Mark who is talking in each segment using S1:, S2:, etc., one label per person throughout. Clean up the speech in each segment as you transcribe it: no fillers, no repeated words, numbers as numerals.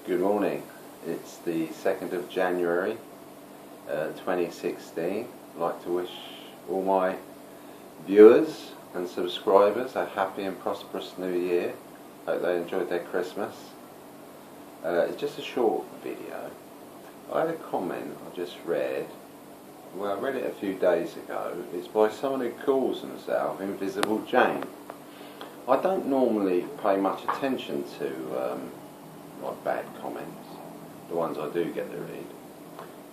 S1: Good morning. It's the 2nd of January 2016. I'd like to wish all my viewers and subscribers a happy and prosperous new year. Hope they enjoyed their Christmas. It's just a short video. I had a comment I just read. Well, I read it a few days ago. It's by someone who calls himself Invisible Jane. I don't normally pay much attention to like bad comments, the ones I do get to read,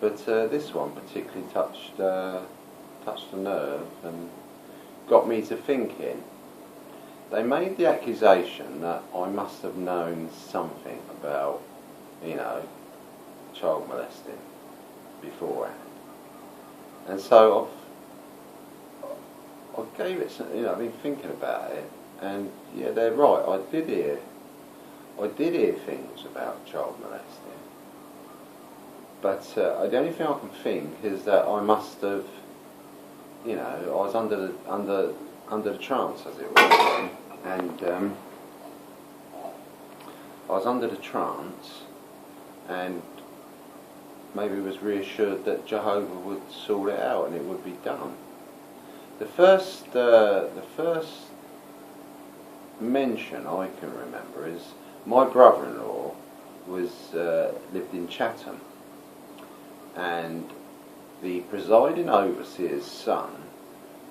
S1: but this one particularly touched a nerve and got me to thinking. They made the accusation that I must have known something about, child molesting beforehand, and so I gave it some, I've been thinking about it, and yeah, they're right. I did hear things about child molesting, but the only thing I can think is that I must have, I was under the trance, as it were, and I was under the trance, and maybe was reassured that Jehovah would sort it out and it would be done. The first mention I can remember is my brother-in-law lived in Chatham, and the presiding overseer's son,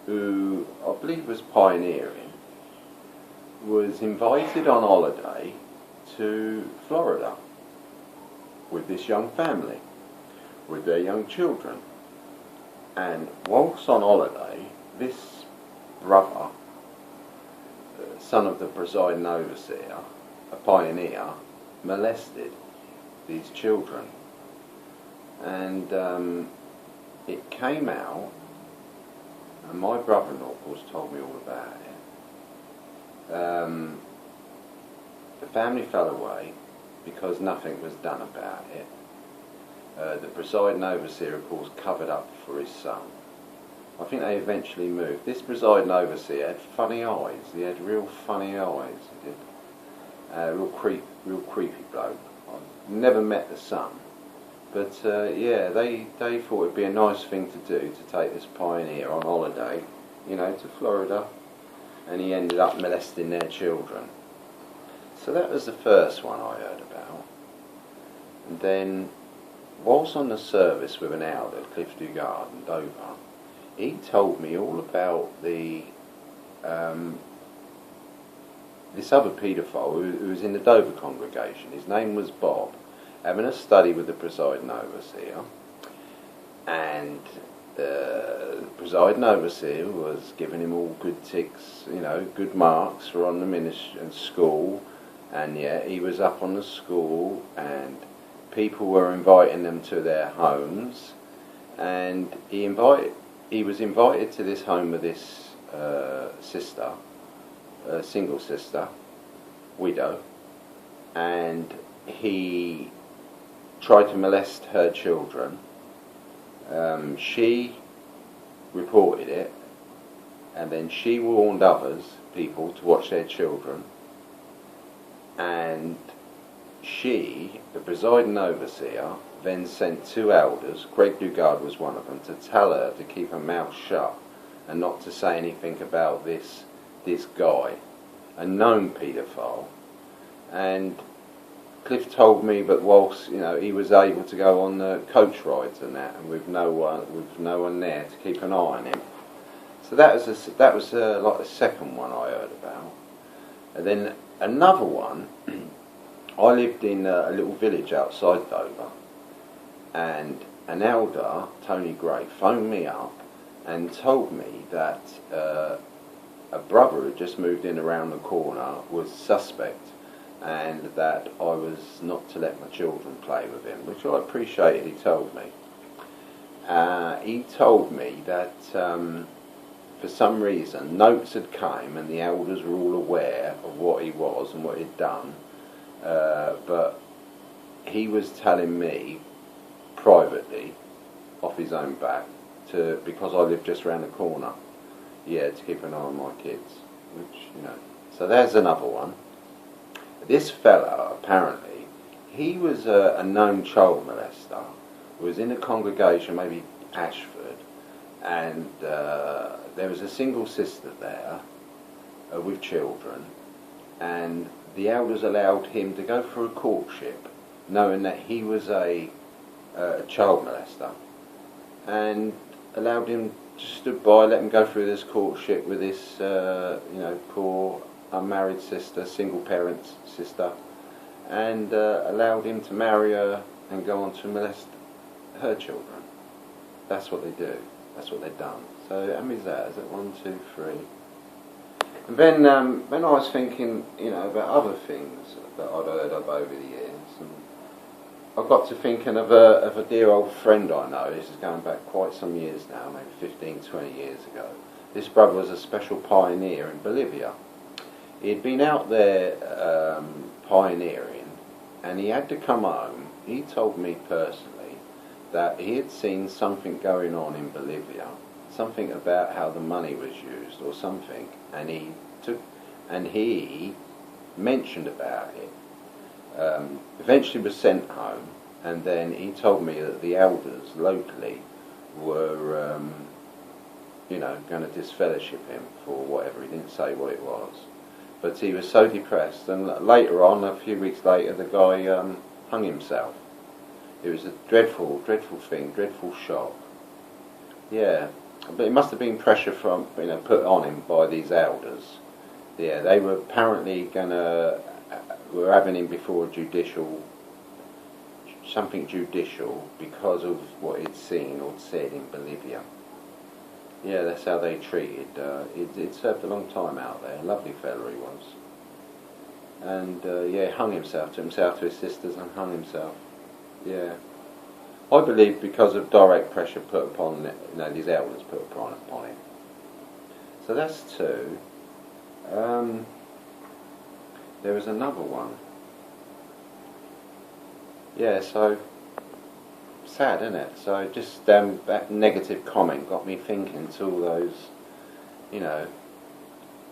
S1: who I believe was pioneering, was invited on holiday to Florida with this young family, with their young children. And whilst on holiday, this brother, son of the presiding overseer, a pioneer, molested these children, and it came out, and my brother-in-law of course told me all about it. The family fell away because nothing was done about it. The presiding overseer of course covered up for his son. I think they eventually moved. This presiding overseer had funny eyes. He had real funny eyes. He did. Real creepy bloke. I've never met the son, but yeah, they thought it'd be a nice thing to do to take this pioneer on holiday, to Florida, and he ended up molesting their children. So that was the first one I heard about. And then, whilst on the service with an elder, Cliff Dugard in Dover, he told me all about the this other paedophile who was in the Dover congregation. His name was Bob, having a study with the presiding overseer, and the presiding overseer was giving him all good ticks, good marks for on the ministry and school, and yeah, he was up on the school, and people were inviting them to their homes, and he was invited to this home with this sister, a single sister, widow, and he tried to molest her children. She reported it, and then she warned people to watch their children, and she, the presiding overseer, then sent two elders, Greg Dugard was one of them, to tell her to keep her mouth shut and not to say anything about this guy, a known paedophile. And Cliff told me, but whilst he was able to go on the coach rides and that, and with no one there to keep an eye on him. So that was like the second one I heard about. And then another one. I lived in a little village outside Dover, and an elder, Tony Gray, phoned me up and told me that a brother who just moved in around the corner was suspect, and that I was not to let my children play with him, which I appreciated. He told me. He told me that for some reason notes had come, and the elders were all aware of what he was and what he'd done. But he was telling me privately, off his own back, because I live just around the corner, to keep an eye on my kids, which, So there's another one. This fella, apparently, he was a known child molester, was in a congregation, maybe Ashford, and there was a single sister there with children, and the elders allowed him to go for a courtship, knowing that he was a child molester, and allowed him to stood by, let him go through this courtship with this, poor unmarried sister, single parent sister, and allowed him to marry her and go on to molest her children. That's what they do. That's what they've done. So how many is that? Is it 1, 2, 3? And then when I was thinking, about other things that I'd heard of over the years, and I got to thinking of a dear old friend I know. This is going back quite some years now, maybe 15, 20 years ago. This brother was a special pioneer in Bolivia. He'd been out there pioneering, and he had to come home. He told me personally that he had seen something going on in Bolivia, something about how the money was used or something, and he mentioned about it. Eventually was sent home, and then he told me that the elders locally were, going to disfellowship him for whatever. He didn't say what it was, but he was so depressed, and later on, a few weeks later, the guy hung himself. It was a dreadful, dreadful thing, dreadful shock. Yeah, but it must have been pressure from, put on him by these elders. Yeah, they were apparently were having him before something judicial because of what he'd seen or said in Bolivia. Yeah, that's how they treated. He'd served a long time out there. Lovely fella he was. And hung himself, took himself to his sisters and hung himself. Yeah, I believe because of direct pressure put upon these elders put upon him. So that's 2. There was another one. Yeah, so sad, isn't it? So just that negative comment got me thinking to all those,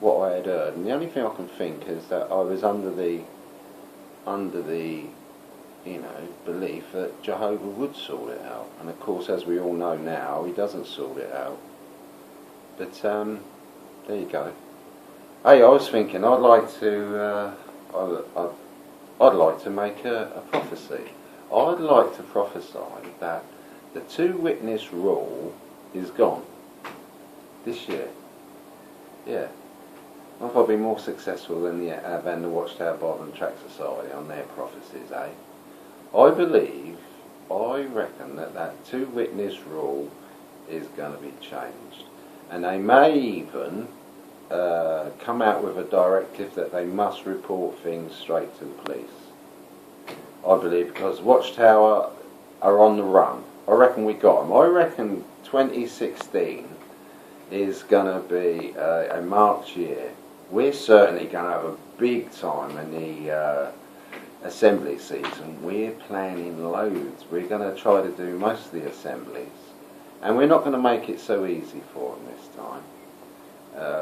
S1: what I had heard. And the only thing I can think is that I was under the belief that Jehovah would sort it out. And of course, as we all know now, he doesn't sort it out. But there you go. Hey, I was thinking I'd like to make a prophecy. I'd like to prophesy that the 2-witness rule is gone this year. Yeah. I've got to be more successful than the Watchtower Bible and Tract Society on their prophecies, eh? I reckon that 2-witness rule is going to be changed. And they may even come out with a directive that they must report things straight to the police. I believe because Watchtower are on the run. I reckon we got them. I reckon 2016 is going to be a March year. We're certainly going to have a big time in the assembly season. We're planning loads. We're going to try to do most of the assemblies, and we're not going to make it so easy for them this time.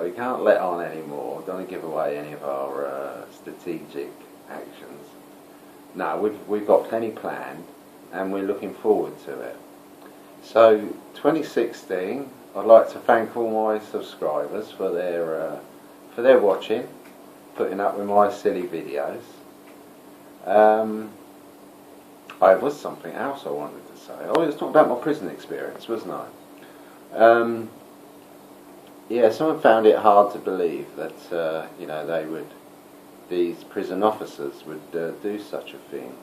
S1: We can't let on anymore. Don't give away any of our strategic actions. No, we've got plenty planned, and we're looking forward to it. So 2016, I'd like to thank all my subscribers for their watching, putting up with my silly videos. I was something else I wanted to say. I was talking about my prison experience, wasn't I? Someone found it hard to believe that these prison officers would do such a thing,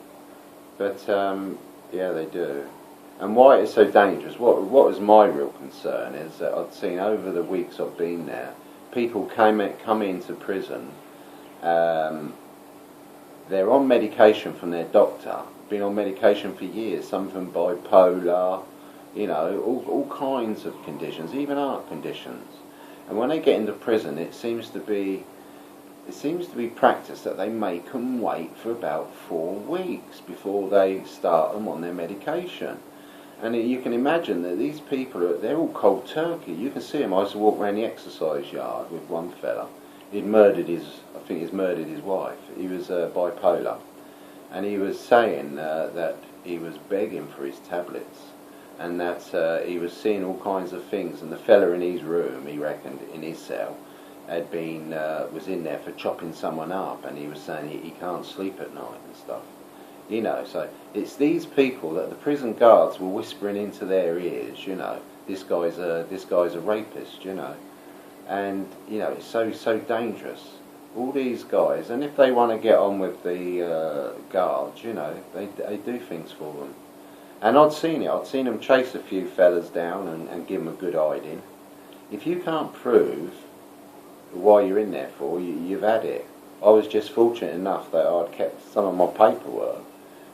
S1: but they do. And why it's so dangerous? What was my real concern is that I'd seen over the weeks I've been there, people come into prison. They're on medication from their doctor, been on medication for years, some of them bipolar, all kinds of conditions, even heart conditions. And when they get into prison, it seems to be practice that they make them wait for about 4 weeks before they start them on their medication. And you can imagine that these people, they're all cold turkey. You can see them. I used to walk around the exercise yard with one fella. He'd murdered his wife. He was bipolar. and he was saying that he was begging for his tablets, and that he was seeing all kinds of things, and the fella in his room, he reckoned, in his cell, had been was in there for chopping someone up, and he was saying he can't sleep at night and stuff. You know, so it's these people that the prison guards were whispering into their ears. You know, this guy's a rapist. You know, and you know it's so dangerous. All these guys, and if they want to get on with the guards, you know, they do things for them. And I'd seen it. I'd seen them chase a few fellas down and give them a good hiding. If you can't prove why you're in there for, you've had it. I was just fortunate enough that I'd kept some of my paperwork,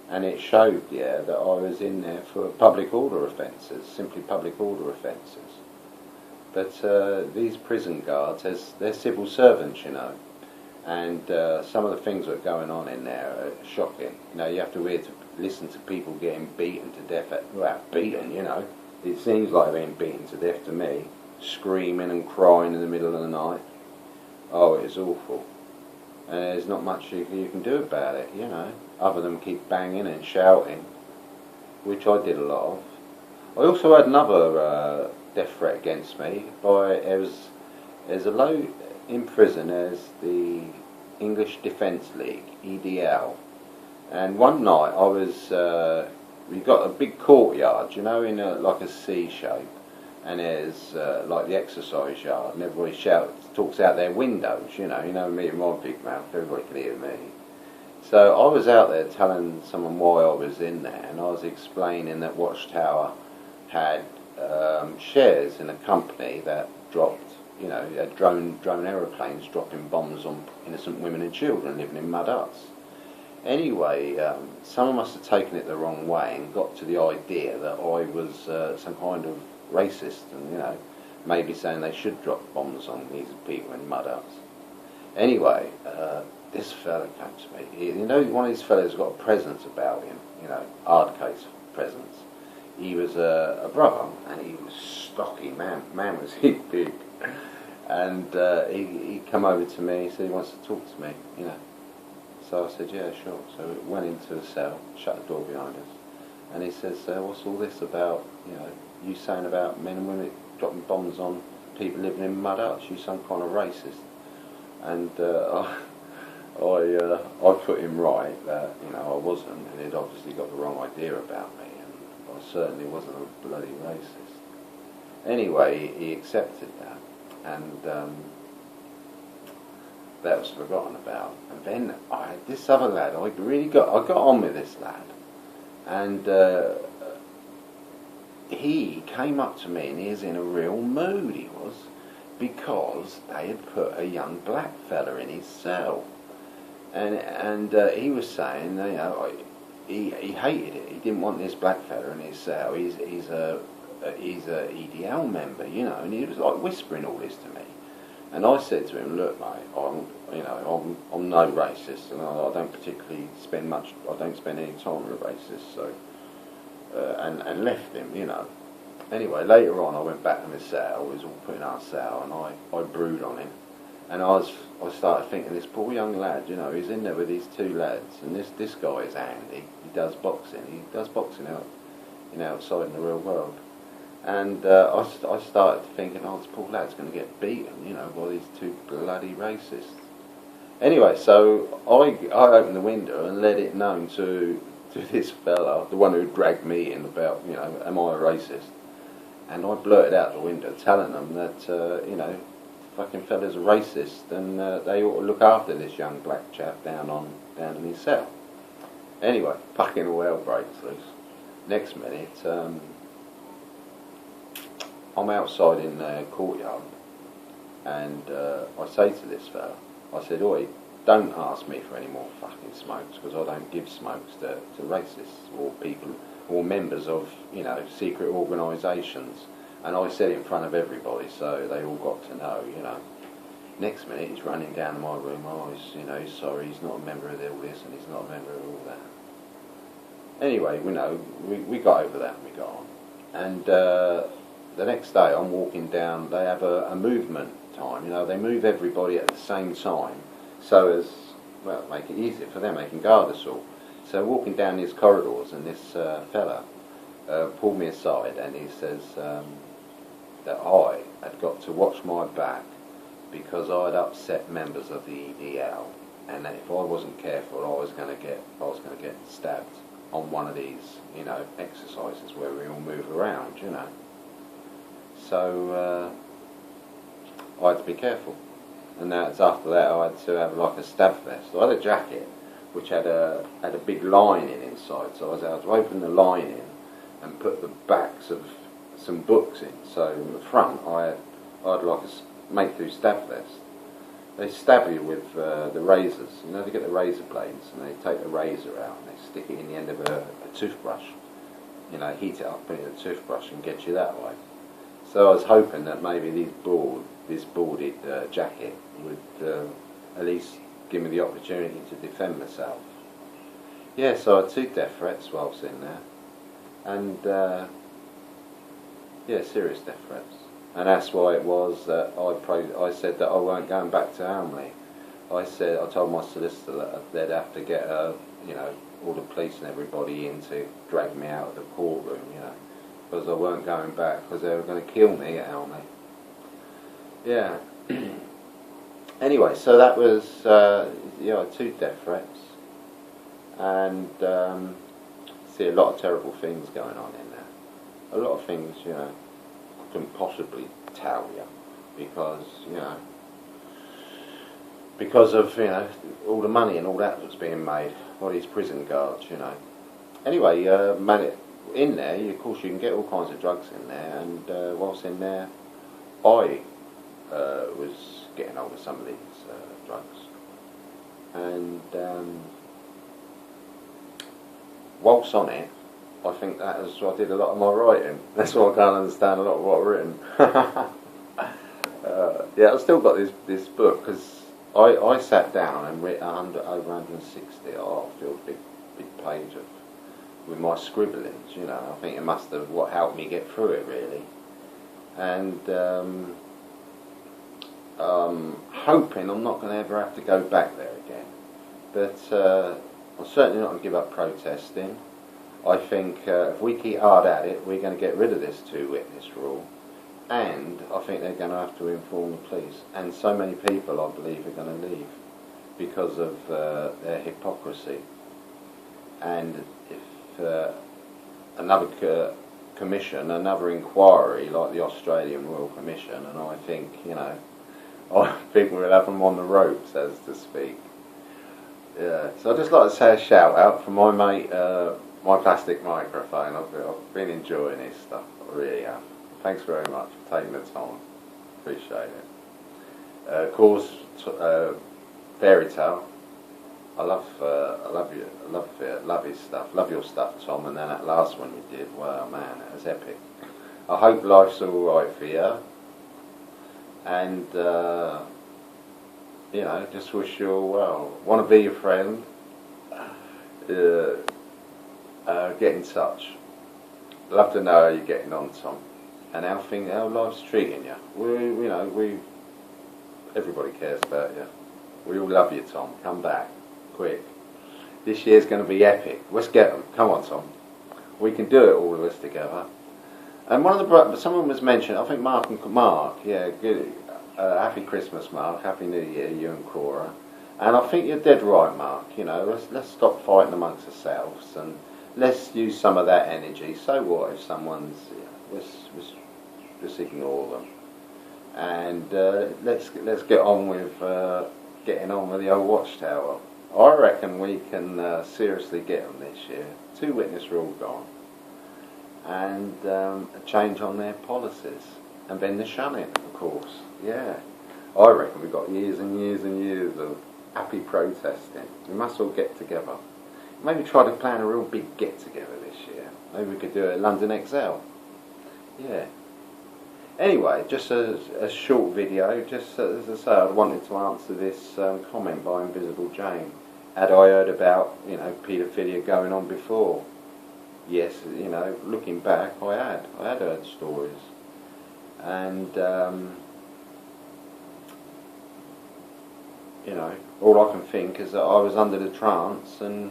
S1: and it showed, yeah, that I was in there for public order offences, simply public order offences. But these prison guards, they're civil servants, you know, and some of the things that are going on in there are shocking. You know, you have to listen to people getting beaten to death. Well, beaten, you know. It seems like they're being beaten to death to me, screaming and crying in the middle of the night. Oh, it's awful. And there's not much you can do about it, you know, other than keep banging and shouting, which I did a lot of. I also had another death threat against me by there's a low in prison as the English Defence League, EDL, and one night I was we got a big courtyard, you know, in like a C shape, and there's like the exercise yard, and everybody talks out their windows, you know me and my big mouth, everybody can hear me. So I was out there telling someone why I was in there, and I was explaining that Watchtower had shares in a company that dropped, you know, had drone aeroplanes dropping bombs on innocent women and children living in mud huts. Anyway, someone must have taken it the wrong way and got to the idea that I was some kind of racist, and you know, maybe saying they should drop bombs on these people in mud huts. Anyway, this fella came to me. You know, one of these fellas got a presence about him, you know, hard case presence. He was a brother, and he was stocky, man was he big. And he come over to me, he said he wants to talk to me, you know. So I said, yeah, sure. So we went into the cell, shut the door behind us, and he says, what's all this about, you know, you saying about men and women dropping bombs on people living in mud huts, you some kind of racist. And I put him right that, you know, I wasn't, and he'd obviously got the wrong idea about me, and I certainly wasn't a bloody racist. Anyway, he accepted that, and that was forgotten about. And then this other lad, I got on with this lad, and he came up to me, and he was in a real mood, he was, because they had put a young black fella in his cell, and he was saying, you know, he hated it. He didn't want this black fella in his cell. He's a EDL member, you know, and he was like whispering all this to me. And I said to him, look, mate, I'm no racist, and I don't particularly spend any time with racists, so and left him, you know. Anyway, later on, I went back to my cell. We was all put in our cell, and I brooded on him, and I started thinking, this poor young lad, you know, he's in there with these two lads, and this guy is Andy. He does boxing out, you know, outside in the real world. And I started thinking, oh, this poor lad's going to get beaten, you know, by these two bloody racists. Anyway, so I opened the window and let it known to this fella, the one who dragged me in, about, you know, am I a racist? And I blurted out the window telling them that, you know, fucking fella's a racist, and they ought to look after this young black chap down in his cell. Anyway, fucking all hell breaks loose. Next minute, I'm outside in the courtyard, and I say to this fella, I said, oi, don't ask me for any more fucking smokes, because I don't give smokes to racists or people or members of, you know, secret organisations. And I said it in front of everybody, so they all got to know, you know. Next minute, he's running down to my room, he's sorry, he's not a member of all this, and he's not a member of all that. Anyway, we got over that, and we got on. And the next day, I'm walking down, they have a movement time, you know, they move everybody at the same time, so as, well, make it easier for them, they can guard us all. So walking down these corridors, and this fella pulled me aside, and he says that I had got to watch my back because I'd upset members of the EDL, and that if I wasn't careful, I was going to get stabbed on one of these, exercises where we all move around, So I had to be careful, and that's after that I had to have like a stab vest. I had a jacket which had a big lining inside, so I was able to open the lining and put the backs of some books in. So in the front I had like a make-through stab vest. They stab you with the razors. They get the razor blades and they take the razor out and they stick it in the end of a toothbrush. Heat it up, put it in a toothbrush and get you that way. So I was hoping that maybe this boarded jacket would at least give me the opportunity to defend myself. Yeah, so I had 2 death threats whilst in there. And serious death threats. And that's why it was that I said that I weren't going back to Elmley. I told my solicitor that they'd have to get all the police and everybody in to drag me out of the courtroom, because I weren't going back, because they were going to kill me at Elmley. Yeah. Anyway, so that was 2 death threats, and see a lot of terrible things going on in there. A lot of things, couldn't possibly tell you because of all the money and all that that's being made by these prison guards. Anyway, in there, of course, you can get all kinds of drugs in there, and whilst in there, I was getting hold of some of these drugs, and whilst on it, I think I did a lot of my writing. That's why I can't understand a lot of what I've written. I've still got this book, because I sat down and wrote over 160. I filled a big page with my scribblings. I think it must have what helped me get through it, really. And hoping I'm not going to ever have to go back there again. But I'm certainly not going to give up protesting. I think if we keep hard at it, we're going to get rid of this 2-witness rule, and I think they're going to have to inform the police. And so many people, I believe, are going to leave because of their hypocrisy. And if another commission, another inquiry like the Australian Royal Commission, and I think we'll have them on the ropes, as to speak. Yeah. So I'd just like to say a shout out for my mate. My plastic microphone. I've been enjoying this stuff. I really have. Thanks very much for taking the time. Appreciate it. Of course, Fairy Tale. I love his stuff. Love your stuff, Tom. And then that last one you did. Wow, man, that was epic. I hope life's all right for you. And just wish you all well. Want to be your friend? Get in touch. Love to know how you're getting on, Tom, and how life's treating you. Everybody cares about you. We all love you, Tom. Come back, quick. This year's going to be epic. Let's get them. Come on, Tom. We can do it, all of us together. And someone was mentioned. I think Mark. Yeah, good. Happy Christmas, Mark. Happy New Year, you and Cora. And I think you're dead right, Mark. Let's stop fighting amongst ourselves and let's use some of that energy. So what if someone's... Let's ignore them. And let's get on with getting on with the old watchtower. I reckon we can seriously get them this year. 2-witness rule gone. And a change on their policies. And then the shunning, of course. Yeah. I reckon we've got years and years and years of happy protesting. We must all get together. Maybe try to plan a real big get-together this year. Maybe we could do it at London XL. Yeah. Anyway, just a short video. Just as I say, I wanted to answer this comment by Invisible Jane. Had I heard about, paedophilia going on before? Yes, looking back, I had heard stories. And, all I can think is that I was under the trance and,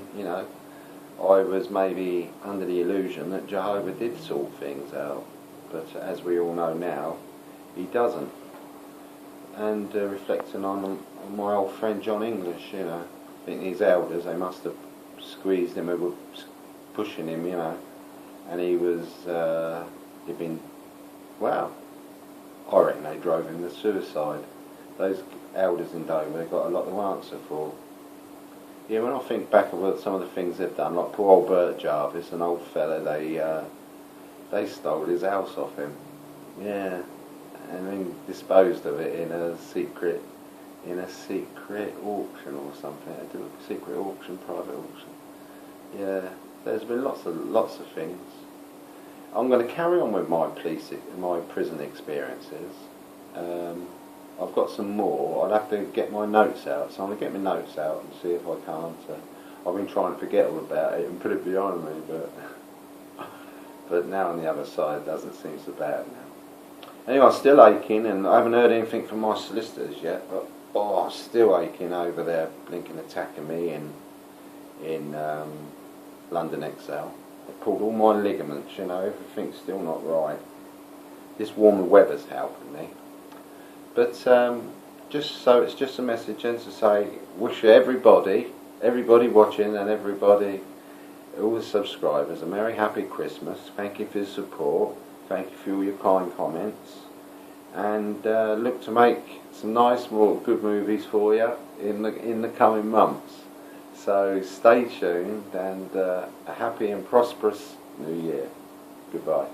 S1: I was maybe under the illusion that Jehovah did sort things out, but as we all know now, he doesn't. And reflecting on my old friend John English, you know, I think these elders, they must have squeezed him, were pushing him, you know, and he was, he'd been, well, I reckon they drove him to suicide. Those elders in Dover, they've got a lot to answer for. Yeah, when I think back about some of the things they've done, like poor old Bert Jarvis, an old fella, they stole his house off him. Yeah, and then disposed of it in a secret auction or something. They do a secret auction, private auction. Yeah, there's been lots of things. I'm going to carry on with my prison experiences. I've got some more. I'd have to get my notes out, so I'm going to get my notes out and see if I can't. I've been trying to forget all about it and put it behind me, but now on the other side it doesn't seem so bad now. Anyway, I'm still aching, and I haven't heard anything from my solicitors yet, but I'm still aching over there, blinking attacking me in London Excel. They pulled all my ligaments, you know, everything's still not right. This warm weather's helping me. But it's just a message and to say, wish everybody watching and all the subscribers, a merry happy Christmas. Thank you for your support. Thank you for all your kind comments. And look to make some nice, more good movies for you in the coming months. So stay tuned, and a happy and prosperous New Year. Goodbye.